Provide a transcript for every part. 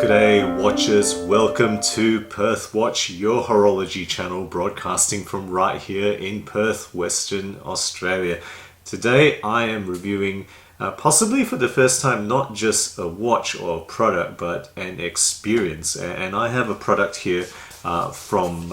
G'day watchers, welcome to Perth Watch, your horology channel broadcasting from right here in Perth, Western Australia. Today I am reviewing, possibly for the first time, not just a watch or a product, but an experience. And I have a product here from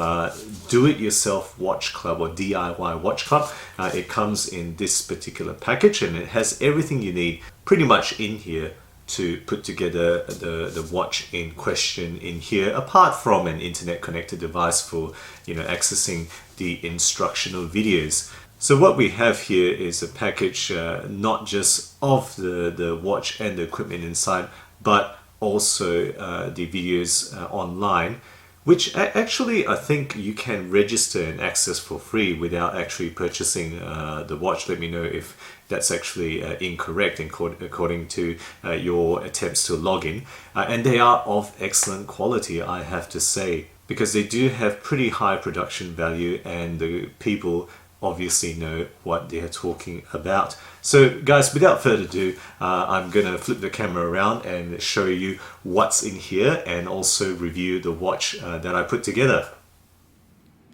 Do-It-Yourself Watch Club or DIY Watch Club. It comes in this particular package and it has everything you need pretty much in here to put together the watch in question in here, apart from an internet connected device for accessing the instructional videos. So what we have here is a package not just of the watch and the equipment inside, but also the videos online, which actually I think you can register and access for free without actually purchasing the watch. Let me know if that's actually incorrect according to your attempts to log in. And they are of excellent quality, I have to say, because they do have pretty high production value and the people obviously know what they're talking about. So guys, without further ado, I'm gonna flip the camera around and show you what's in here and also review the watch that I put together.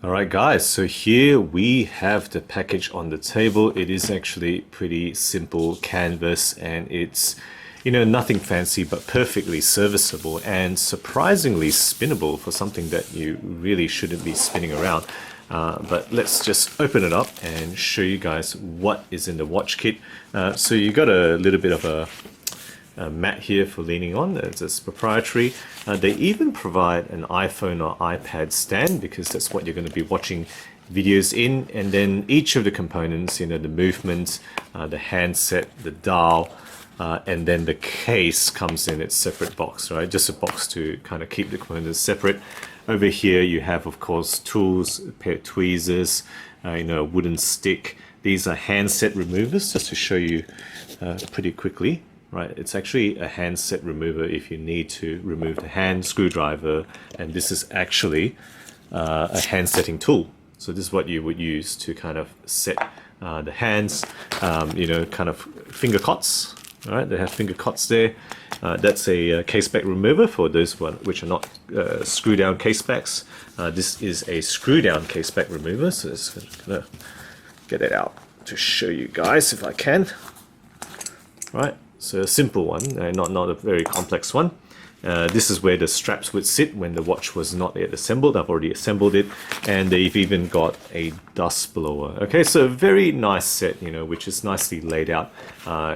Alright guys, so here we have the package on the table. It is actually pretty simple canvas and it's nothing fancy but perfectly serviceable and surprisingly spinnable for something that you really shouldn't be spinning around. But let's just open it up and show you guys what is in the watch kit. So you got a little bit of a mat here for leaning on. It's proprietary. They even provide an iPhone or iPad stand because that's what you're going to be watching videos in. And then each of the components, the movement, the handset, the dial, and then the case comes in its separate box, right? Just a box to kind of keep the components separate. Over here you have, of course, tools, a pair of tweezers, a wooden stick. These are handset removers, just to show you pretty quickly. Right, it's actually a handset remover if you need to remove the hand screwdriver, and this is actually a hand setting tool. So this is what you would use to kind of set the hands, kind of finger cots. All right, they have finger cots there. That's a case back remover for those which are not screw down case backs. This is a screw down case back remover, so just gonna get it out to show you guys if I can. All right. So a simple one, not a very complex one. This is where the straps would sit when the watch was not yet assembled. I've already assembled it, and they've even got a dust blower. Okay, so a very nice set, which is nicely laid out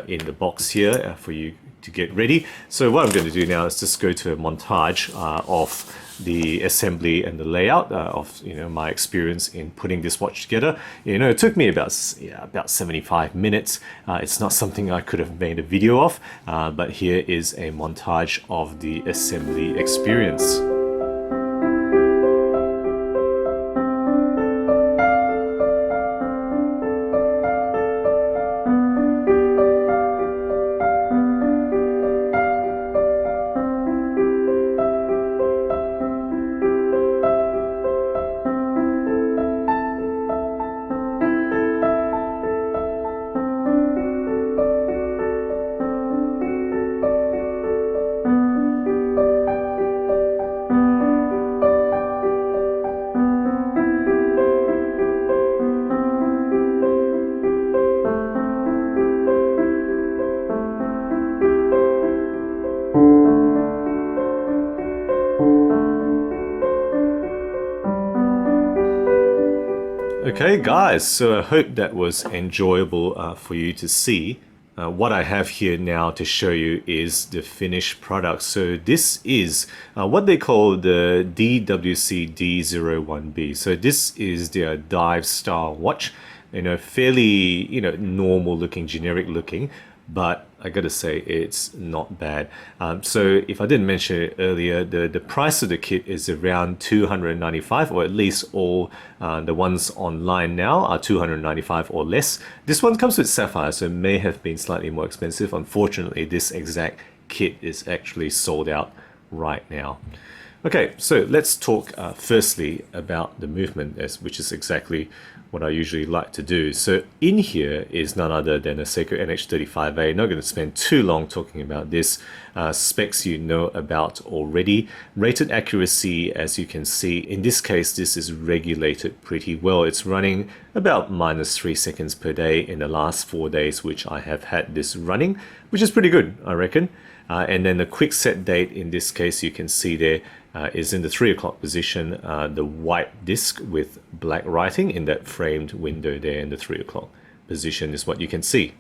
in the box here for you to get ready. So what I'm going to do now is just go to a montage of the assembly and the layout of my experience in putting this watch together. It took me about 75 minutes. It's not something I could have made a video of, but here is a montage of the assembly experience. Okay guys, so I hope that was enjoyable for you to see. What I have here now to show you is the finished product. So this is what they call the DWC-D01B. So this is their dive style watch, fairly normal looking, generic looking, but I gotta say it's not bad. So if I didn't mention it earlier, the price of the kit is around $295, or at least all the ones online now are $295 or less. This one comes with sapphire, so it may have been slightly more expensive. Unfortunately, this exact kit is actually sold out right now. Okay, so let's talk firstly about the movement, which is exactly what I usually like to do. So in here is none other than a Seiko NH35A. Not going to spend too long talking about this. Specs you know about already. Rated accuracy, as you can see, in this case, this is regulated pretty well. It's running about -3 seconds per day in the last 4 days, which I have had this running, which is pretty good, I reckon. And then the quick set date, in this case, you can see there is in the 3 o'clock position, the white disc with black writing in that framed window there in the 3 o'clock position is what you can see.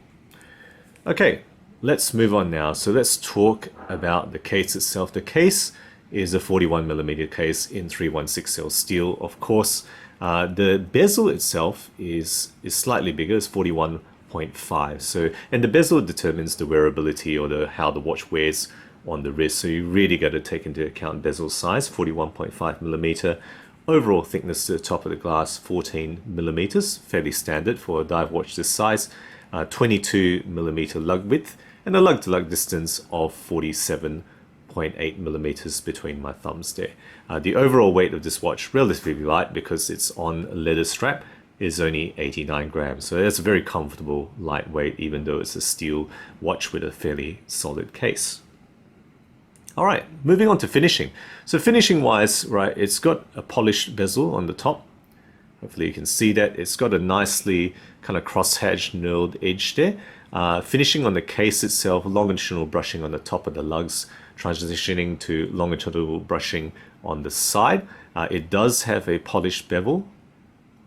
Okay, let's move on now. So let's talk about the case itself. The case is a 41mm case in 316L steel, of course. The bezel itself is slightly bigger, it's 41.5. So, and the bezel determines the wearability or how the watch wears on the wrist. So you really got to take into account bezel size, 41.5mm. Overall thickness to the top of the glass, 14mm, fairly standard for a dive watch this size. 22mm lug width, and a lug-to-lug distance of 47.8mm between my thumbs there. The overall weight of this watch, relatively light because it's on a leather strap, is only 89 grams. So that's a very comfortable lightweight, even though it's a steel watch with a fairly solid case. All right, moving on to finishing. So finishing wise, right, it's got a polished bezel on the top. Hopefully you can see that. It's got a nicely kind of crosshatch knurled edge there. Finishing on the case itself, longitudinal brushing on the top of the lugs, transitioning to longitudinal brushing on the side. It does have a polished bevel,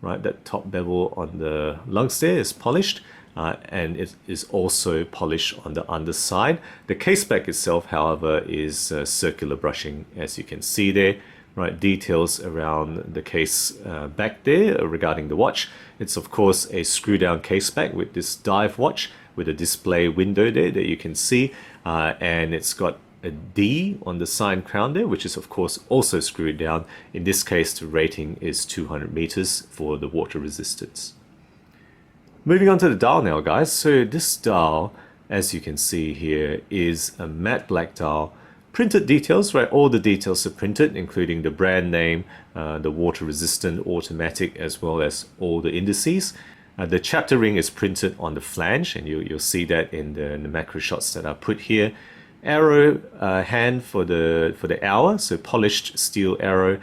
right? That top bevel on the lugs there is polished. And it is also polished on the underside. The case back itself, however, is circular brushing, as you can see there. Right, details around the case back there regarding the watch. It's of course a screw down case back with this dive watch with a display window there that you can see, and it's got a D on the sign crown there, which is of course also screwed down. In this case, the rating is 200 meters for the water resistance. Moving on to the dial now, guys. So this dial, as you can see here, is a matte black dial. Printed details, right? All the details are printed, including the brand name, the water resistant, automatic, as well as all the indices. The chapter ring is printed on the flange, and you'll see that in the macro shots that I put here. Arrow hand for the hour, so polished steel arrow,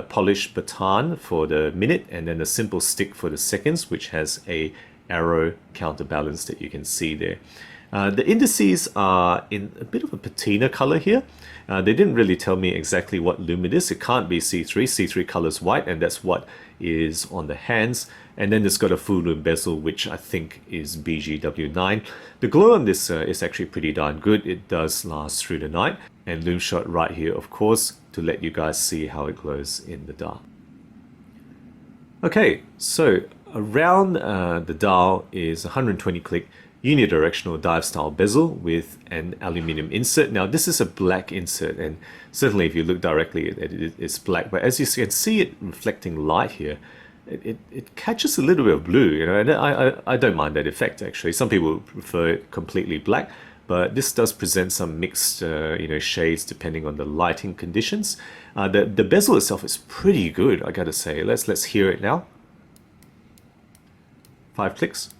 polished baton for the minute, and then a simple stick for the seconds, which has a arrow counterbalance that you can see there. The indices are in a bit of a patina color here. They didn't really tell me exactly what lume it is. It can't be C3. C3 colors white, and that's what is on the hands. And then it's got a full lume bezel, which I think is BGW9. The glow on this is actually pretty darn good. It does last through the night. And lume shot right here, of course, to let you guys see how it glows in the dark. Okay, so around the dial is 120 click unidirectional dive style bezel with an aluminium insert. Now this is a black insert, and certainly if you look directly it's black, but as you can see it reflecting light here, it catches a little bit of blue, you know, and I don't mind that effect actually. Some people prefer it completely black, but this does present some mixed you know, shades depending on the lighting conditions. The bezel itself is pretty good, I gotta say. Let's hear it now. 5 clicks,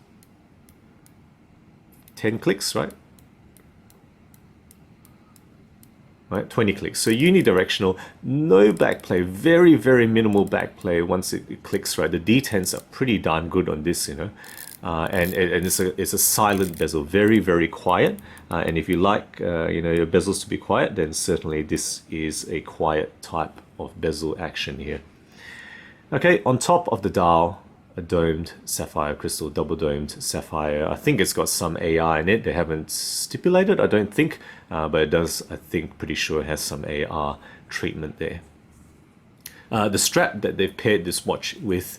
10 clicks, right? 20 clicks. So unidirectional, no backplay, very minimal backplay once it clicks, right? The detents are pretty darn good on this, you know, and it's a silent bezel, very quiet. And if you like, you know, your bezels to be quiet, then certainly this is a quiet type of bezel action here. Okay, on top of the dial, a domed sapphire crystal, double domed sapphire. I think it's got some AR in it. They haven't stipulated, I don't think, but it does, I think, pretty sure it has some AR treatment there. The strap that they've paired this watch with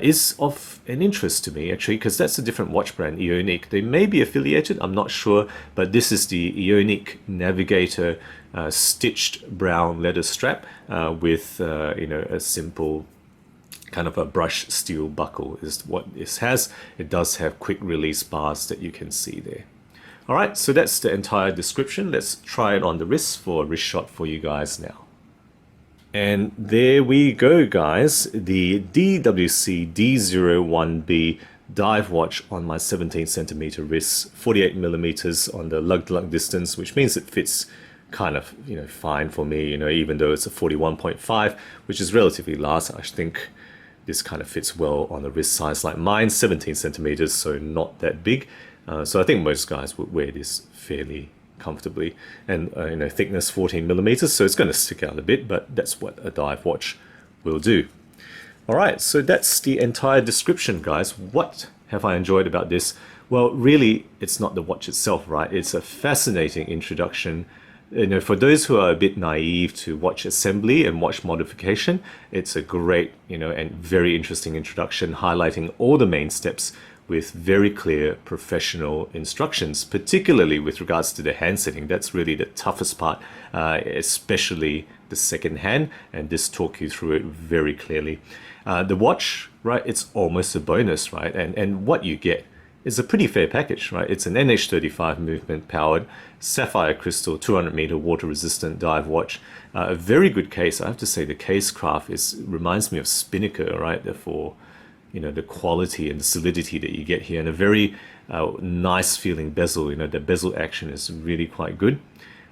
is of an interest to me, actually, because that's a different watch brand, Ionic. They may be affiliated, I'm not sure, but this is the Ionic Navigator stitched brown leather strap with you know, a simple kind of a brush steel buckle is what this has. It does have quick release bars that you can see there. Alright, so that's the entire description. Let's try it on the wrist for a wrist shot for you guys now. And there we go, guys. The DWC-D01B dive watch on my 17cm wrist, 48mm on the lug-to-lug distance, which means it fits kind of, fine for me, even though it's a 41.5, which is relatively large. I think this kind of fits well on a wrist size like mine, 17cm, so not that big. So I think most guys would wear this fairly comfortably, and thickness 14mm, so it's going to stick out a bit, but that's what a dive watch will do. Alright, so that's the entire description, guys. What have I enjoyed about this? Well, really, it's not the watch itself, right? It's a fascinating introduction. For those who are a bit naive to watch assembly and watch modification, it's a great, and very interesting introduction, highlighting all the main steps with very clear professional instructions, particularly with regards to the hand setting. That's really the toughest part, especially the second hand, and this talk you through it very clearly. The watch, right, it's almost a bonus, right? And what you get is a pretty fair package, right? It's an NH35 movement powered sapphire crystal 200-meter water resistant dive watch. A very good case. I have to say the case craft reminds me of Spinnaker, right? Therefore, the quality and the solidity that you get here, and a very nice feeling bezel. The bezel action is really quite good.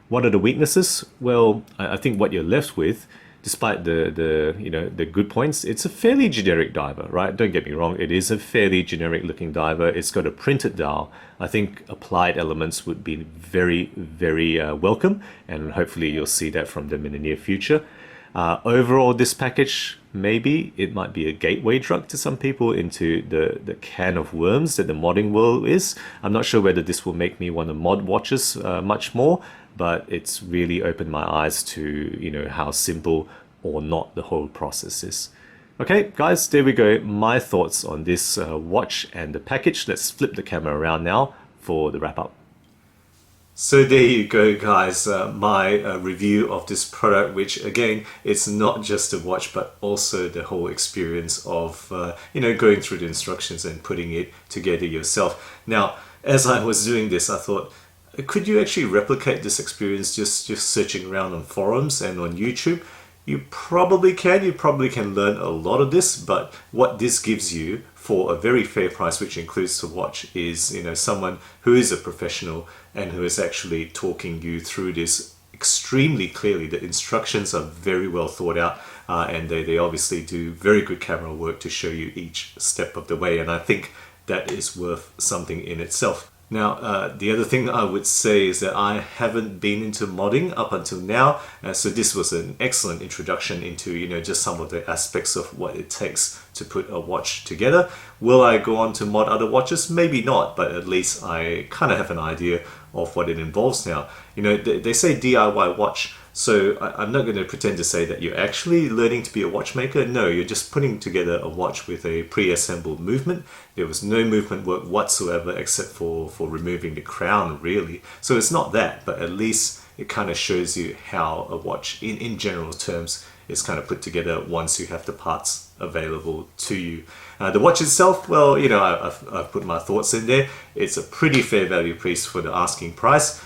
What are the weaknesses? Well, I think what you're left with, despite the good points, it's a fairly generic diver, right? Don't get me wrong, it is a fairly generic looking diver. It's got a printed dial. I think applied elements would be very, very welcome, and hopefully you'll see that from them in the near future. Overall, this package, maybe it might be a gateway drug to some people into the can of worms that the modding world is. I'm not sure whether this will make me want to mod watches much more, but it's really opened my eyes to how simple or not the whole process is. Okay, guys, there we go. My thoughts on this watch and the package. Let's flip the camera around now for the wrap up. So there you go, guys, my review of this product, which again, it's not just a watch, but also the whole experience of, going through the instructions and putting it together yourself. Now, as I was doing this, I thought, could you actually replicate this experience just searching around on forums and on YouTube? You probably can. You probably can learn a lot of this, but what this gives you for a very fair price, which includes the watch, is someone who is a professional and who is actually talking you through this extremely clearly. The instructions are very well thought out, and they obviously do very good camera work to show you each step of the way, and I think that is worth something in itself. Now, the other thing I would say is that I haven't been into modding up until now, so this was an excellent introduction into just some of the aspects of what it takes to put a watch together. Will I go on to mod other watches? Maybe not, but at least I kind of have an idea of what it involves now. They say DIY watch, so I'm not going to pretend to say that you're actually learning to be a watchmaker. No, you're just putting together a watch with a pre-assembled movement. There was no movement work whatsoever except for removing the crown, really. So it's not that, but at least it kind of shows you how a watch, in general terms, is kind of put together once you have the parts available to you. The watch itself, well, I've put my thoughts in there. It's a pretty fair value piece for the asking price.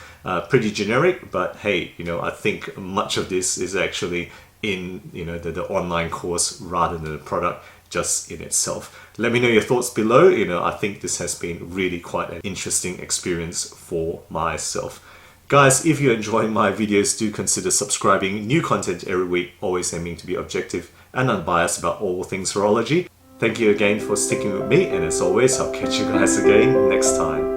Pretty generic, but hey, I think much of this is actually in the online course rather than the product just in itself. Let me know your thoughts below. I think this has been really quite an interesting experience for myself. Guys, if you're enjoying my videos, do consider subscribing. New content every week, always aiming to be objective and unbiased about all things horology. Thank you again for sticking with me, and as always, I'll catch you guys again next time.